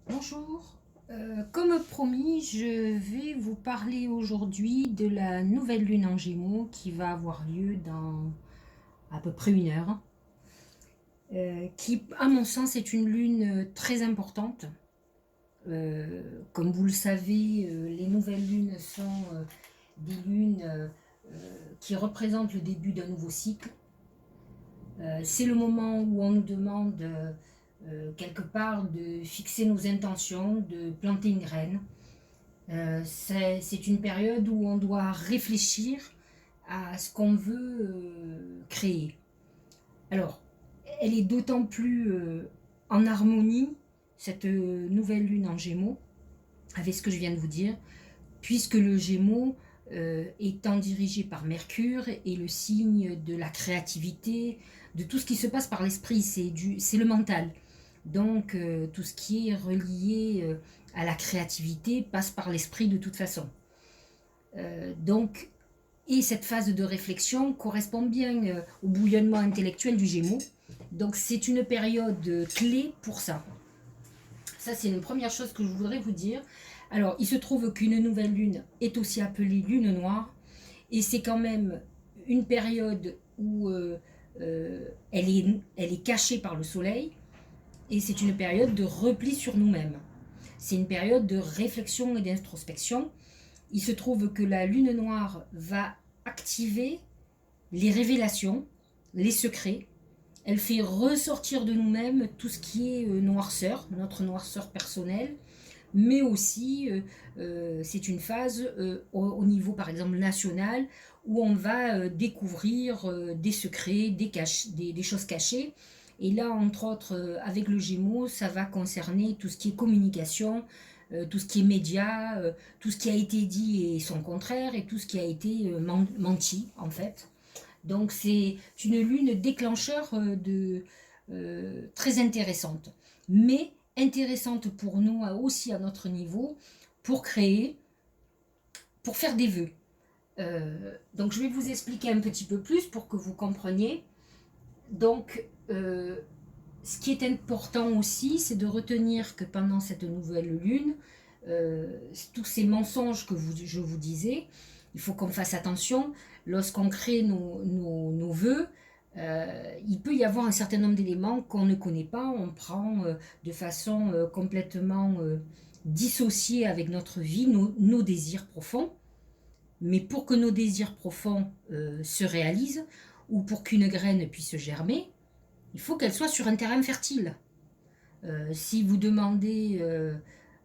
Bonjour. Comme promis, je vais vous parler aujourd'hui de la nouvelle lune en Gémeaux qui va avoir lieu dans à peu près une heure, qui, à mon sens, est une lune très importante. Comme vous le savez, les nouvelles lunes sont des lunes qui représentent le début d'un nouveau cycle. C'est le moment où on nous demande quelque part de fixer nos intentions, de planter une graine. C'est une période où on doit réfléchir à ce qu'on veut créer. Alors, elle est d'autant plus en harmonie, cette nouvelle lune en Gémeaux, avec ce que je viens de vous dire, puisque le Gémeaux, étant dirigé par Mercure, est le signe de la créativité, de tout ce qui se passe par l'esprit, c'est le mental. Donc tout ce qui est relié à la créativité passe par l'esprit de toute façon. Donc, et cette phase de réflexion correspond bien au bouillonnement intellectuel du Gémeaux. Donc c'est une période clé pour ça. Ça, c'est une première chose que je voudrais vous dire. Alors, il se trouve qu'une nouvelle lune est aussi appelée lune noire, et c'est quand même une période où elle est cachée par le soleil, et c'est une période de repli sur nous-mêmes. C'est une période de réflexion et d'introspection. Il se trouve que la lune noire va activer les révélations, les secrets. Elle fait ressortir de nous-mêmes tout ce qui est noirceur, notre noirceur personnelle, mais aussi c'est une phase au niveau par exemple national où on va découvrir des secrets, des choses cachées. Et là, entre autres, avec le Gémeaux, ça va concerner tout ce qui est communication, tout ce qui est média, tout ce qui a été dit et son contraire, et tout ce qui a été menti, en fait. Donc c'est une lune déclencheur très intéressante. Mais intéressante pour nous aussi à notre niveau, pour créer, pour faire des vœux. Donc je vais vous expliquer un petit peu plus pour que vous compreniez. Donc ce qui est important aussi, c'est de retenir que pendant cette nouvelle lune, tous ces mensonges que je vous disais, il faut qu'on fasse attention. Lorsqu'on crée nos vœux, il peut y avoir un certain nombre d'éléments qu'on ne connaît pas. On prend de façon complètement dissociée avec notre vie nos désirs profonds. Mais pour que nos désirs profonds se réalisent, ou pour qu'une graine puisse germer, il faut qu'elle soit sur un terrain fertile. Si vous demandez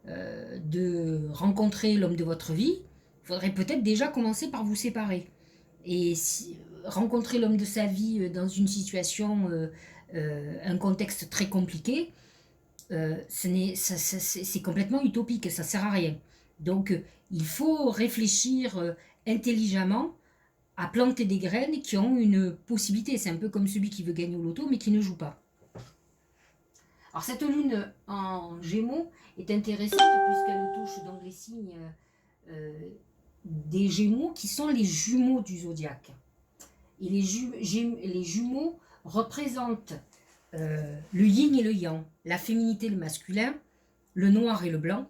de rencontrer l'homme de votre vie, il faudrait peut-être déjà commencer par vous séparer. Et rencontrer l'homme de sa vie dans une situation, un contexte très compliqué, c'est complètement utopique, ça ne sert à rien. Donc il faut réfléchir intelligemment à planter des graines qui ont une possibilité. C'est un peu comme celui qui veut gagner au loto mais qui ne joue pas. Alors cette lune en Gémeaux est intéressante puisqu'elle touche donc les signes euh, des Gémeaux qui sont les jumeaux du zodiaque. Et les jumeaux représentent le yin et le yang, la féminité et le masculin, le noir et le blanc.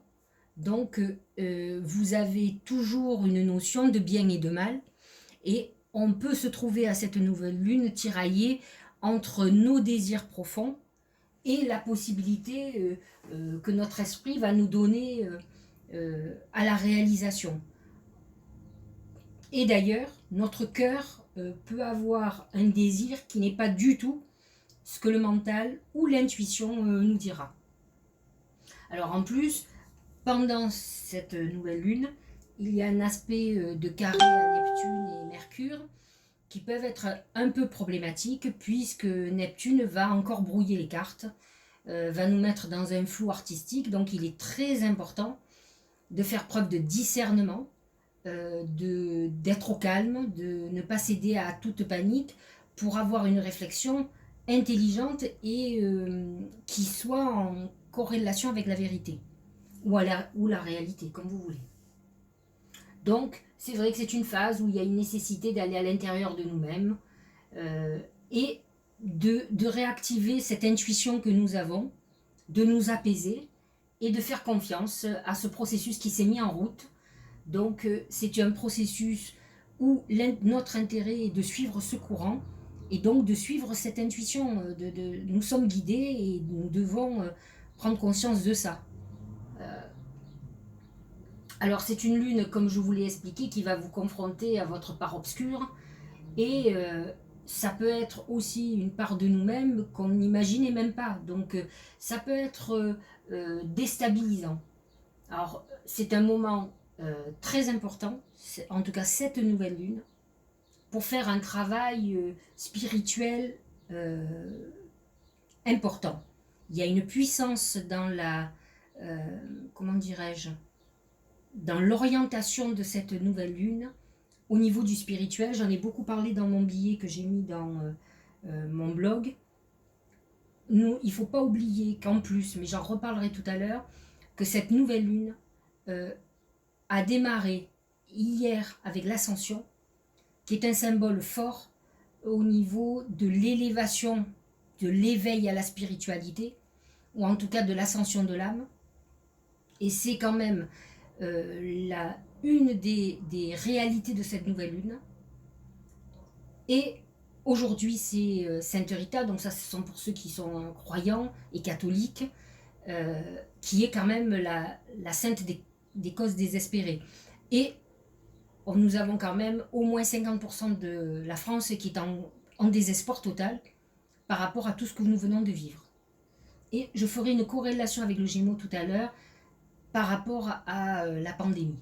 Donc vous avez toujours une notion de bien et de mal, et on peut se trouver à cette nouvelle lune tiraillée entre nos désirs profonds et la possibilité que notre esprit va nous donner à la réalisation. Et d'ailleurs, notre cœur peut avoir un désir qui n'est pas du tout ce que le mental ou l'intuition nous dira. Alors en plus, pendant cette nouvelle lune, il y a un aspect de carré à Neptune et Mercure qui peuvent être un peu problématiques puisque Neptune va encore brouiller les cartes, va nous mettre dans un flou artistique. Donc il est très important de faire preuve de discernement, d'être au calme, de ne pas céder à toute panique pour avoir une réflexion intelligente et qui soit en corrélation avec la vérité ou la réalité, comme vous voulez. Donc, c'est vrai que c'est une phase où il y a une nécessité d'aller à l'intérieur de nous-mêmes et de réactiver cette intuition que nous avons, de nous apaiser et de faire confiance à ce processus qui s'est mis en route. Donc c'est un processus où notre intérêt est de suivre ce courant et donc de suivre cette intuition. Nous sommes guidés et nous devons prendre conscience de ça. Alors c'est une lune, comme je vous l'ai expliqué, qui va vous confronter à votre part obscure et ça peut être aussi une part de nous-mêmes qu'on n'imaginait même pas. Donc ça peut être déstabilisant. Alors c'est un moment très important, en tout cas cette nouvelle lune, pour faire un travail spirituel important. Il y a une puissance dans la, comment dirais-je, dans l'orientation de cette nouvelle lune au niveau du spirituel. J'en ai beaucoup parlé dans mon billet que j'ai mis dans mon blog. Il ne faut pas oublier qu'en plus, mais j'en reparlerai tout à l'heure, que cette nouvelle lune a démarré hier avec l'ascension, qui est un symbole fort au niveau de l'élévation, de l'éveil à la spiritualité, ou en tout cas de l'ascension de l'âme. Et c'est quand même une des réalités de cette nouvelle lune. Et aujourd'hui, c'est Sainte Rita, donc ça, ce sont pour ceux qui sont croyants et catholiques, qui est quand même la sainte des causes désespérées. Et nous avons quand même au moins 50% de la France qui est en désespoir total par rapport à tout ce que nous venons de vivre. Et je ferai une corrélation avec le Gémeaux tout à l'heure par rapport à la pandémie.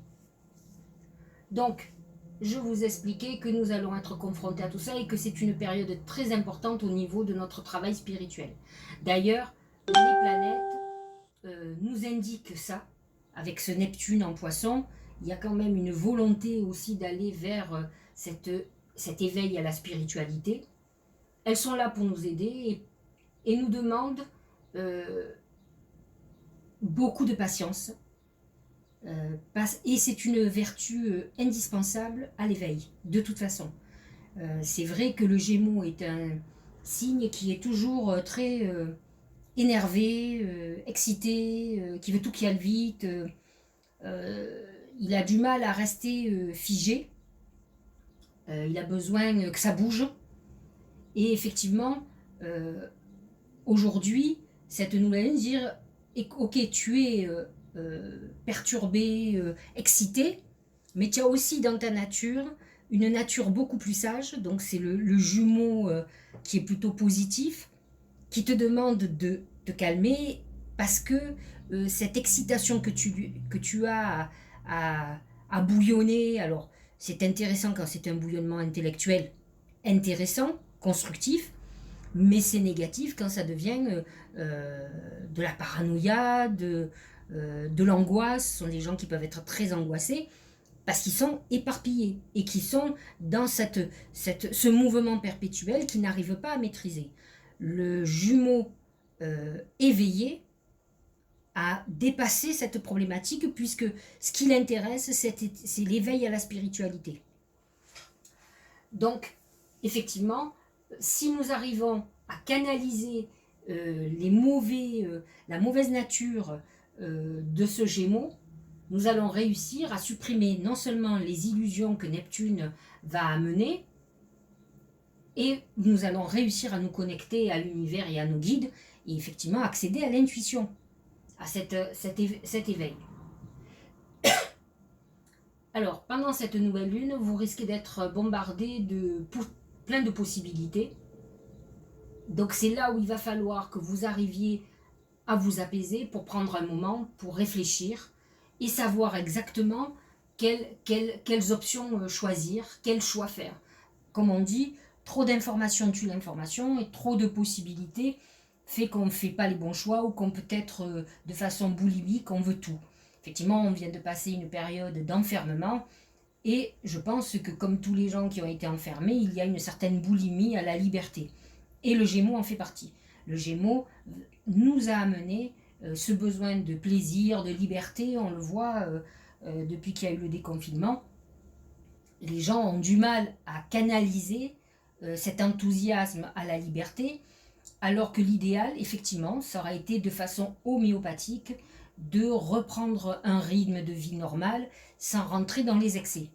Donc, je vous expliquais que nous allons être confrontés à tout ça et que c'est une période très importante au niveau de notre travail spirituel. D'ailleurs, les planètes nous indiquent ça, avec ce Neptune en Poisson. Il y a quand même une volonté aussi d'aller vers cet éveil à la spiritualité. Elles sont là pour nous aider et nous demandent beaucoup de patience. Et c'est une vertu indispensable à l'éveil, de toute façon. C'est vrai que le Gémeaux est un signe qui est toujours très énervé, excité, qui veut tout qui aille vite. Il a du mal à rester figé. Il a besoin que ça bouge. Et effectivement, aujourd'hui, cette nouvelle ligne, dire ok, tu es perturbé, excité, mais tu as aussi dans ta nature une nature beaucoup plus sage, donc c'est le jumeau qui est plutôt positif, qui te demande de te calmer parce que cette excitation que tu as à bouillonner, alors c'est intéressant quand c'est un bouillonnement intellectuel intéressant, constructif, mais c'est négatif quand ça devient de la paranoïa, de l'angoisse. Ce sont des gens qui peuvent être très angoissés parce qu'ils sont éparpillés et qui sont dans ce mouvement perpétuel qu'ils n'arrivent pas à maîtriser. Le jumeau éveillé a dépassé cette problématique puisque ce qui l'intéresse, c'est l'éveil à la spiritualité. Donc, effectivement, si nous arrivons à canaliser la mauvaise nature de ce Gémeaux, nous allons réussir à supprimer non seulement les illusions que Neptune va amener, et nous allons réussir à nous connecter à l'univers et à nos guides, et effectivement accéder à l'intuition, à cet éveil. Alors, pendant cette nouvelle lune, vous risquez d'être bombardé de plein de possibilités. Donc c'est là où il va falloir que vous arriviez à vous apaiser pour prendre un moment, pour réfléchir et savoir exactement quelles options choisir, quels choix faire. Comme on dit, trop d'informations tue l'information et trop de possibilités fait qu'on ne fait pas les bons choix ou qu'on peut être de façon boulimique, on veut tout. Effectivement, on vient de passer une période d'enfermement et je pense que comme tous les gens qui ont été enfermés, il y a une certaine boulimie à la liberté. Et le Gémeaux en fait partie. Le Gémeaux nous a amené ce besoin de plaisir, de liberté, on le voit depuis qu'il y a eu le déconfinement. Les gens ont du mal à canaliser cet enthousiasme à la liberté, alors que l'idéal, effectivement, ça aurait été de façon homéopathique de reprendre un rythme de vie normal sans rentrer dans les excès.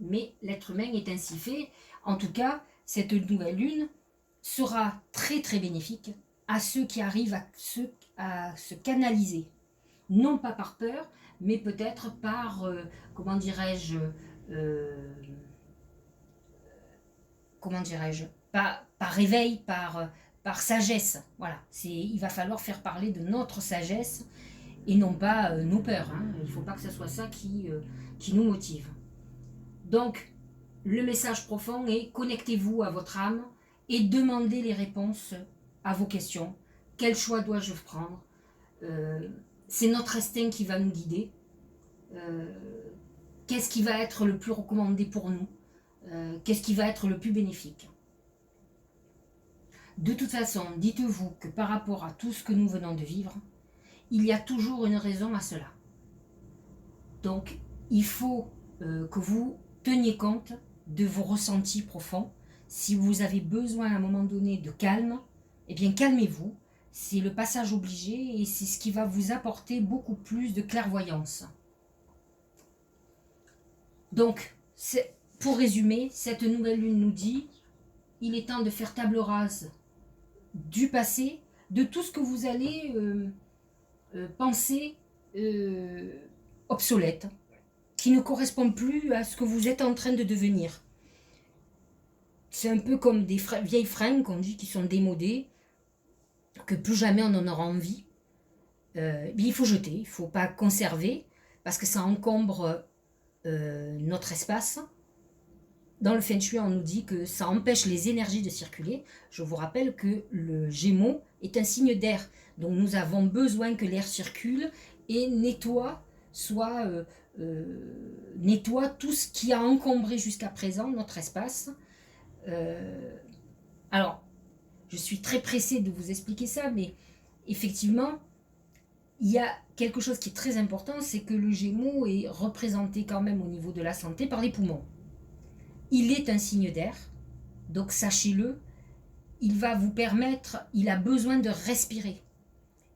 Mais l'être humain est ainsi fait. En tout cas, cette nouvelle lune sera très très bénéfique à ceux qui arrivent à se canaliser. Non pas par peur, mais peut-être par, comment dirais-je, euh, par réveil, par sagesse. Voilà, il va falloir faire parler de notre sagesse et non pas nos peurs. Hein. Il ne faut pas que ce soit ça qui nous motive. Donc, le message profond est connectez-vous à votre âme et demandez les réponses à vos questions. Quel choix dois-je prendre? C'est notre instinct qui va nous guider. Qu'est-ce qui va être le plus recommandé pour nous? Qu'est-ce qui va être le plus bénéfique? De toute façon, dites-vous que par rapport à tout ce que nous venons de vivre, il y a toujours une raison à cela. Donc, il faut que vous teniez compte de vos ressentis profonds. Si vous avez besoin à un moment donné de calme, eh bien calmez-vous. C'est le passage obligé et c'est ce qui va vous apporter beaucoup plus de clairvoyance. Donc, pour résumer, cette nouvelle lune nous dit il est temps de faire table rase du passé, de tout ce que vous allez penser obsolète, qui ne correspond plus à ce que vous êtes en train de devenir. C'est un peu comme des vieilles fringues qu'on dit qui sont démodées, que plus jamais on en aura envie. Il faut jeter, il ne faut pas conserver, parce que ça encombre notre espace. Dans le Feng Shui, on nous dit que ça empêche les énergies de circuler. Je vous rappelle que le Gémeaux est un signe d'air. Donc nous avons besoin que l'air circule et nettoie tout ce qui a encombré jusqu'à présent notre espace. Alors, je suis très pressée de vous expliquer ça, mais effectivement, il y a quelque chose qui est très important, c'est que le Gémeaux est représenté quand même au niveau de la santé par les poumons. Il est un signe d'air, donc sachez-le, il va vous permettre, il a besoin de respirer,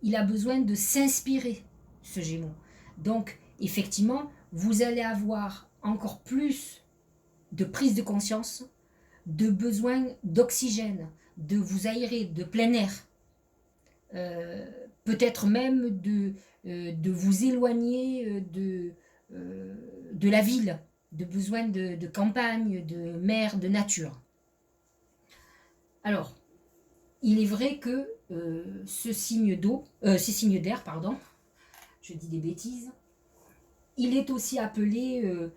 il a besoin de s'inspirer, ce Gémeaux. Donc, effectivement, vous allez avoir encore plus de prise de conscience, de besoin d'oxygène, de vous aérer, de plein air, peut-être même de vous éloigner de la ville, de besoin de campagne, de mer, de nature. Alors, il est vrai que ce signe d'air, je dis des bêtises, il est aussi appelé,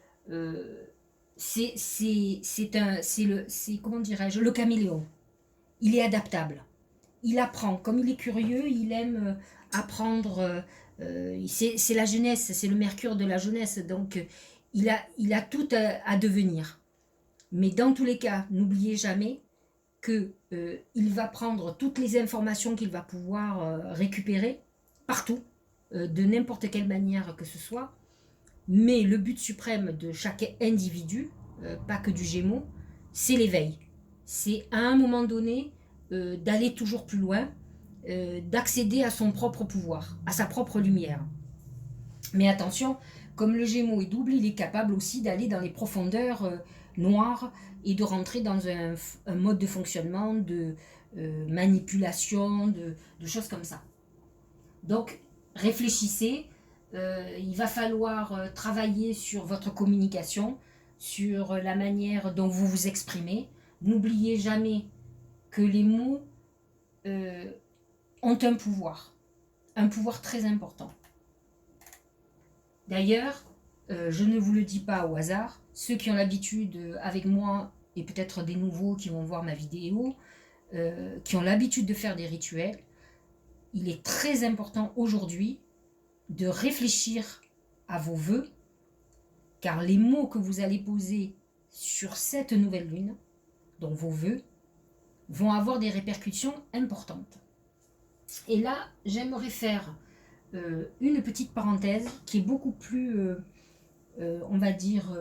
comment dirais-je, le caméléon. Il est adaptable. Il apprend, comme il est curieux, il aime apprendre. C'est la jeunesse, c'est le mercure de la jeunesse, donc il a tout à devenir. Mais dans tous les cas, n'oubliez jamais qu'il va prendre toutes les informations qu'il va pouvoir récupérer partout, de n'importe quelle manière que ce soit. Mais le but suprême de chaque individu, pas que du Gémeaux, c'est l'éveil. C'est à un moment donné d'aller toujours plus loin, d'accéder à son propre pouvoir, à sa propre lumière. Mais attention, comme le Gémeaux est double, il est capable aussi d'aller dans les profondeurs noires et de rentrer dans un mode de fonctionnement, de manipulation, de choses comme ça. Donc, réfléchissez. Il va falloir travailler sur votre communication, sur la manière dont vous vous exprimez. N'oubliez jamais que les mots ont un pouvoir très important. D'ailleurs, je ne vous le dis pas au hasard, ceux qui ont l'habitude avec moi, et peut-être des nouveaux qui vont voir ma vidéo, qui ont l'habitude de faire des rituels, il est très important aujourd'hui de réfléchir à vos vœux, car les mots que vous allez poser sur cette nouvelle lune, donc vos vœux, vont avoir des répercussions importantes. Et là, j'aimerais faire une petite parenthèse qui est beaucoup plus, on va dire,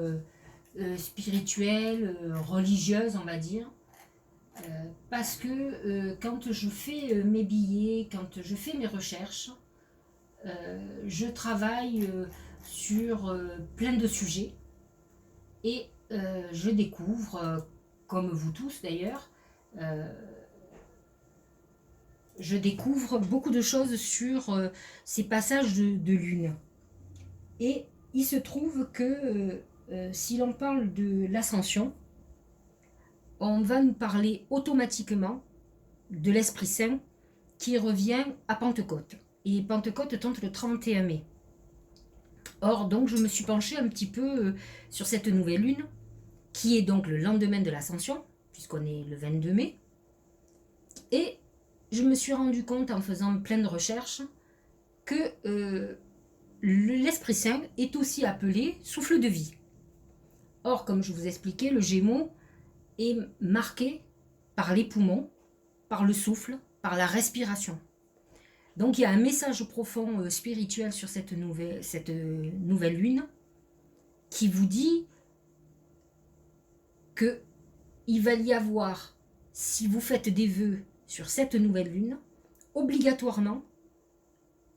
spirituelle, religieuse, on va dire. Parce que quand je fais mes billets, quand je fais mes recherches, je travaille sur plein de sujets et je découvre, comme vous tous d'ailleurs, euh, je découvre beaucoup de choses sur ces passages de lune. Et il se trouve que si l'on parle de l'ascension, on va nous parler automatiquement de l'Esprit Saint qui revient à Pentecôte. Et Pentecôte tombe le 31 mai. Or, donc, je me suis penchée un petit peu sur cette nouvelle lune, qui est donc le lendemain de l'Ascension, puisqu'on est le 22 mai. Et je me suis rendu compte, en faisant plein de recherches, que l'Esprit Saint est aussi appelé souffle de vie. Or, comme je vous expliquais, le Gémeaux est marqué par les poumons, par le souffle, par la respiration. Donc il y a un message profond spirituel sur cette nouvelle lune qui vous dit que il va y avoir, si vous faites des vœux sur cette nouvelle lune, obligatoirement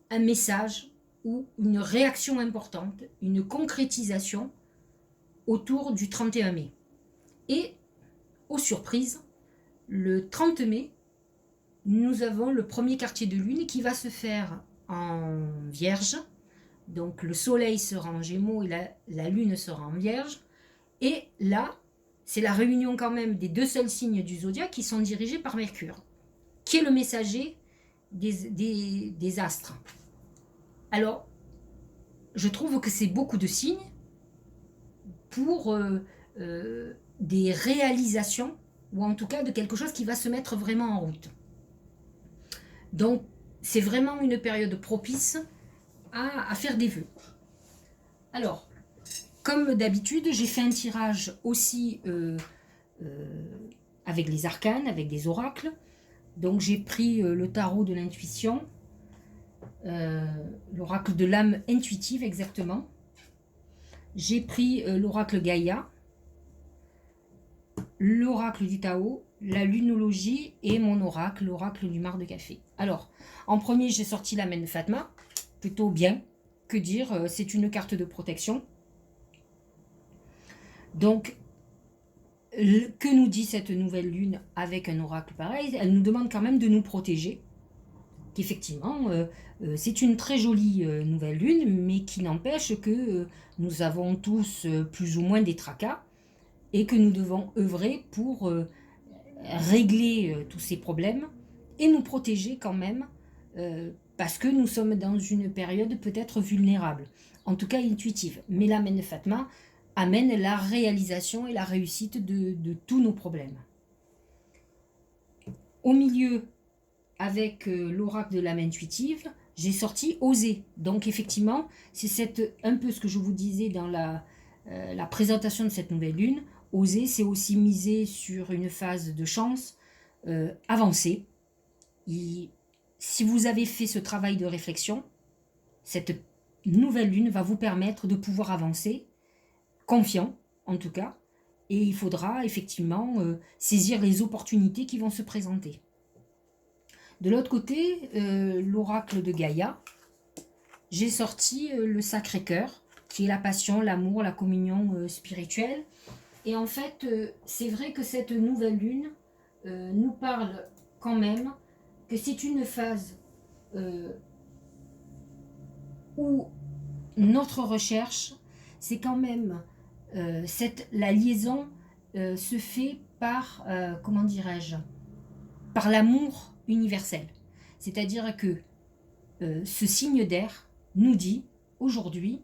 un message ou une réaction importante, une concrétisation autour du 31 mai. Et, aux surprises, le 30 mai, nous avons le premier quartier de lune qui va se faire en Vierge. Donc le soleil sera en Gémeaux et la lune sera en Vierge. Et là, c'est la réunion quand même des deux seuls signes du zodiaque qui sont dirigés par Mercure, qui est le messager des astres. Alors, je trouve que c'est beaucoup de signes pour des réalisations, ou en tout cas de quelque chose qui va se mettre vraiment en route. Donc, c'est vraiment une période propice à faire des vœux. Alors, comme d'habitude, j'ai fait un tirage aussi avec les arcanes, avec des oracles. Donc, j'ai pris le tarot de l'intuition, l'oracle de l'âme intuitive exactement. J'ai pris l'oracle Gaïa, l'oracle du Tao, la lunologie et mon oracle, l'oracle du mar de café. Alors, en premier, j'ai sorti la main de Fatma, plutôt bien. Que dire, c'est une carte de protection. Donc, que nous dit cette nouvelle lune avec un oracle pareil? Elle nous demande quand même de nous protéger. Qu'effectivement, c'est une très jolie nouvelle lune, mais qui n'empêche que nous avons tous plus ou moins des tracas et que nous devons œuvrer pour régler tous ces problèmes et nous protéger quand même parce que nous sommes dans une période peut-être vulnérable, en tout cas intuitive. Mais la main de Fatma amène la réalisation et la réussite de tous nos problèmes. Au milieu, avec l'oracle de l'âme intuitive, j'ai sorti Oser. Donc effectivement, c'est un peu ce que je vous disais dans la présentation de cette nouvelle lune. Oser, c'est aussi miser sur une phase de chance avancée. Si vous avez fait ce travail de réflexion, cette nouvelle lune va vous permettre de pouvoir avancer, confiant en tout cas, et il faudra effectivement saisir les opportunités qui vont se présenter. De l'autre côté, l'oracle de Gaïa, j'ai sorti le Sacré-Cœur, qui est la passion, l'amour, la communion spirituelle. Et en fait, c'est vrai que cette nouvelle lune nous parle quand même que c'est une phase où notre recherche, c'est quand même la liaison se fait par, comment dirais-je, par l'amour universel. C'est-à-dire que ce signe d'air nous dit aujourd'hui,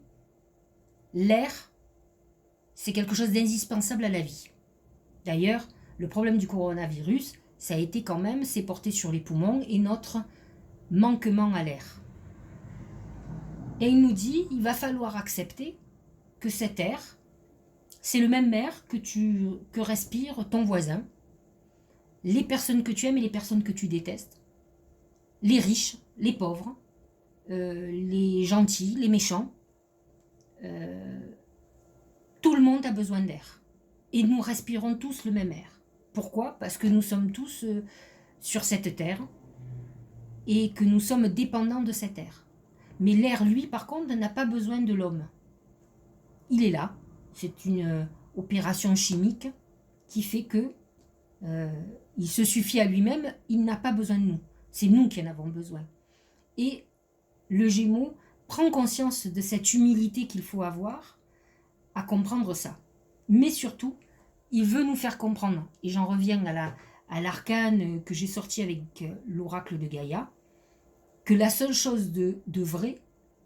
l'air, c'est quelque chose d'indispensable à la vie. D'ailleurs, le problème du coronavirus, ça a été quand même, c'est porté sur les poumons et notre manquement à l'air. Et il nous dit, il va falloir accepter que cet air, c'est le même air que respire ton voisin, les personnes que tu aimes et les personnes que tu détestes, les riches, les pauvres, les gentils, les méchants. Tout le monde a besoin d'air. Et nous respirons tous le même air. Pourquoi? Parce que nous sommes tous sur cette terre et que nous sommes dépendants de cette terre. Mais l'air, lui, par contre, n'a pas besoin de l'homme. Il est là. C'est une opération chimique qui fait que il se suffit à lui-même, il n'a pas besoin de nous. C'est nous qui en avons besoin. Et le Gémeaux prend conscience de cette humilité qu'il faut avoir à comprendre ça. Mais surtout, il veut nous faire comprendre, et j'en reviens à l'arcane que j'ai sorti avec l'oracle de Gaïa, que la seule chose de vrai,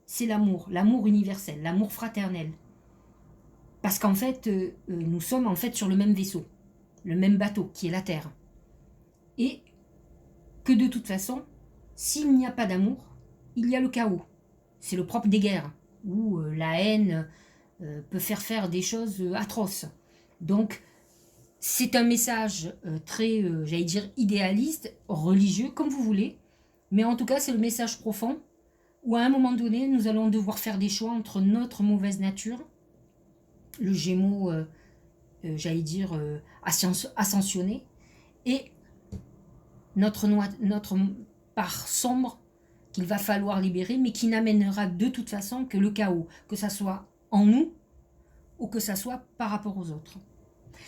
c'est l'amour universel, l'amour fraternel. Parce qu'en fait, nous sommes en fait sur le même vaisseau, le même bateau qui est la Terre. Et que de toute façon, s'il n'y a pas d'amour, il y a le chaos. C'est le propre des guerres, où la haine peut faire des choses atroces. Donc, c'est un message très, j'allais dire, idéaliste, religieux, comme vous voulez. Mais en tout cas, c'est le message profond, où à un moment donné, nous allons devoir faire des choix entre notre mauvaise nature, le Gémeaux, j'allais dire, ascensionné, et notre part sombre qu'il va falloir libérer, mais qui n'amènera de toute façon que le chaos, que ça soit en nous ou que ça soit par rapport aux autres.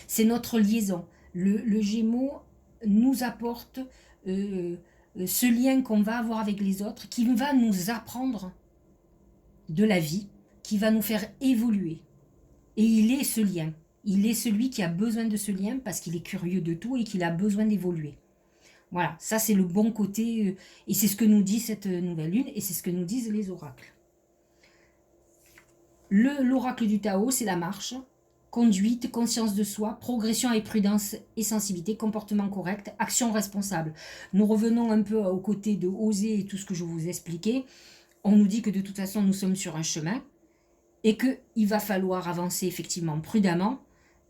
C'est notre liaison. Le Gémeaux nous apporte ce lien qu'on va avoir avec les autres, qui va nous apprendre de la vie, qui va nous faire évoluer. Et il est ce lien. Il est celui qui a besoin de ce lien parce qu'il est curieux de tout et qu'il a besoin d'évoluer. Voilà, ça c'est le bon côté, et c'est ce que nous dit cette nouvelle lune, et c'est ce que nous disent les oracles. L'oracle du Tao, c'est la marche, conduite, conscience de soi, progression avec prudence et sensibilité, comportement correct, action responsable. Nous revenons un peu aux côtés de oser et tout ce que je vous expliquais. On nous dit que de toute façon nous sommes sur un chemin, et qu'il va falloir avancer effectivement prudemment,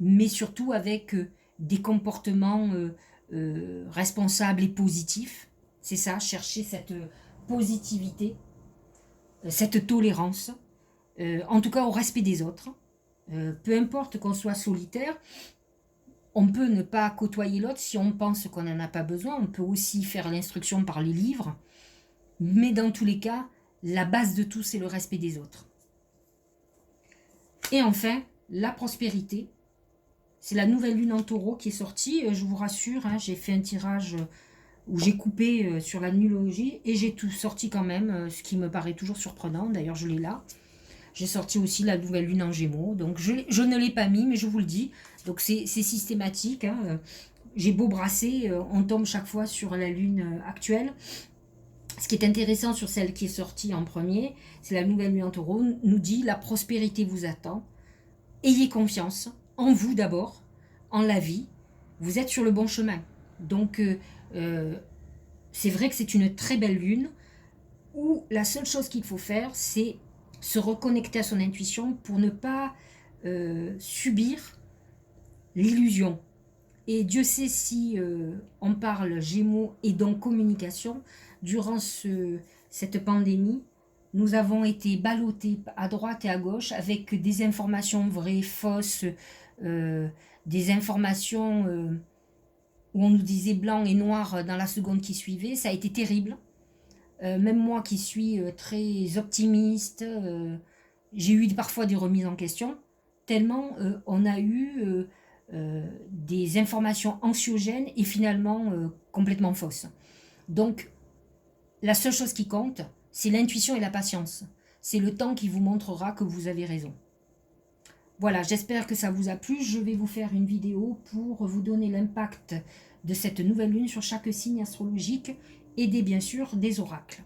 mais surtout avec des comportements responsables et positifs. C'est ça, chercher cette positivité, cette tolérance, en tout cas au respect des autres. Peu importe qu'on soit solitaire, on peut ne pas côtoyer l'autre si on pense qu'on n'en a pas besoin. On peut aussi faire l'instruction par les livres. Mais dans tous les cas, la base de tout, c'est le respect des autres. Et enfin, la prospérité. C'est la nouvelle lune en taureau qui est sortie. Je vous rassure, hein, j'ai fait un tirage où j'ai coupé sur la numérologie et j'ai tout sorti quand même, ce qui me paraît toujours surprenant. D'ailleurs, je l'ai là. J'ai sorti aussi la nouvelle lune en Gémeaux. Donc, je ne l'ai pas mis, mais je vous le dis. Donc, c'est systématique. Hein. J'ai beau brasser, on tombe chaque fois sur la lune actuelle. Ce qui est intéressant sur celle qui est sortie en premier, c'est la nouvelle lune en taureau, nous dit la prospérité vous attend. Ayez confiance en vous d'abord, en la vie. Vous êtes sur le bon chemin. Donc, c'est vrai que c'est une très belle lune où la seule chose qu'il faut faire, c'est se reconnecter à son intuition pour ne pas subir l'illusion. Et Dieu sait si on parle Gémeaux et donc communication, durant cette pandémie, nous avons été ballottés à droite et à gauche avec des informations vraies, fausses, des informations où on nous disait blanc et noir dans la seconde qui suivait. Ça a été terrible. Même moi qui suis très optimiste, j'ai eu parfois des remises en question, tellement on a eu des informations anxiogènes et finalement complètement fausses. Donc, la seule chose qui compte, c'est l'intuition et la patience. C'est le temps qui vous montrera que vous avez raison. Voilà, j'espère que ça vous a plu. Je vais vous faire une vidéo pour vous donner l'impact de cette nouvelle lune sur chaque signe astrologique et bien sûr des oracles.